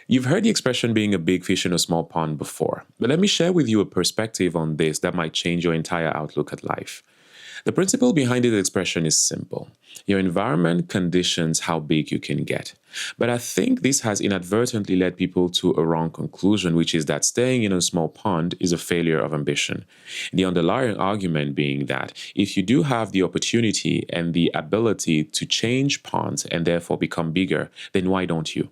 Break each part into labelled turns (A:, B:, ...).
A: You've heard the expression being a big fish in a small pond before, but let me share with you a perspective on this that might change your entire outlook at life. The principle behind this expression is simple. Your environment conditions how big you can get. But I think this has inadvertently led people to a wrong conclusion, which is that staying in a small pond is a failure of ambition. The underlying argument being that if you do have the opportunity and the ability to change ponds and therefore become bigger, then why don't you?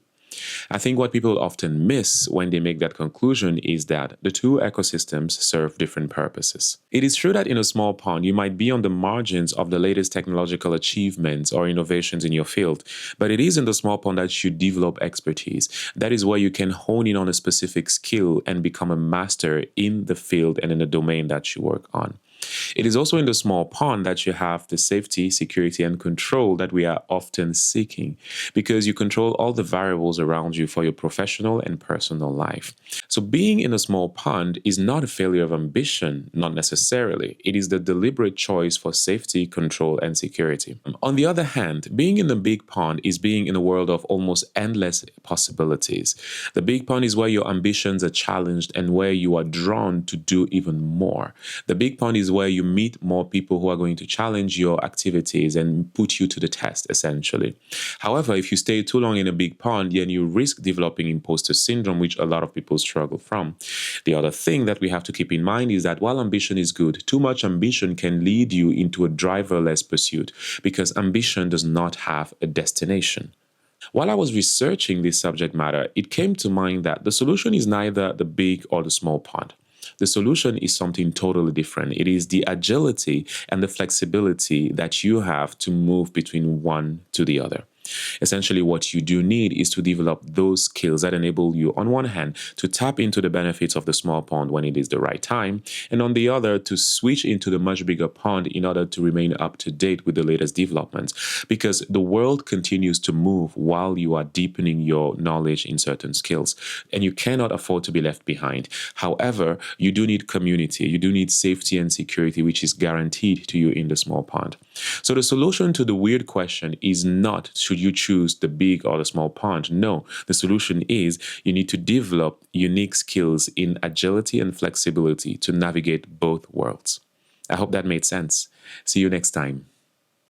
A: I think what people often miss when they make that conclusion is that the two ecosystems serve different purposes. It is true that in a small pond, you might be on the margins of the latest technological achievements or innovations in your field, but it is in the small pond that you develop expertise. That is where you can hone in on a specific skill and become a master in the field and in the domain that you work on. It is also in the small pond that you have the safety, security, and control that we are often seeking because you control all the variables around you for your professional and personal life. So, being in a small pond is not a failure of ambition, not necessarily. It is the deliberate choice for safety, control, and security. On the other hand, being in a big pond is being in a world of almost endless possibilities. The big pond is where your ambitions are challenged and where you are drawn to do even more. The big pond is where you meet more people who are going to challenge your activities and put you to the test, essentially. However, if you stay too long in a big pond, then you risk developing imposter syndrome, which a lot of people struggle from. The other thing that we have to keep in mind is that while ambition is good, too much ambition can lead you into a driverless pursuit because ambition does not have a destination. While I was researching this subject matter, it came to mind that the solution is neither the big or the small pond. The solution is something totally different. It is the agility and the flexibility that you have to move between one to the other. Essentially, what you do need is to develop those skills that enable you, on one hand, to tap into the benefits of the small pond when it is the right time, and on the other, to switch into the much bigger pond in order to remain up to date with the latest developments. Because the world continues to move while you are deepening your knowledge in certain skills, and you cannot afford to be left behind. However, you do need community, you do need safety and security, which is guaranteed to you in the small pond. So the solution to the weird question is not should you choose the big or the small pond. No, the solution is you need to develop unique skills in agility and flexibility to navigate both worlds. I hope that made sense. See you next time.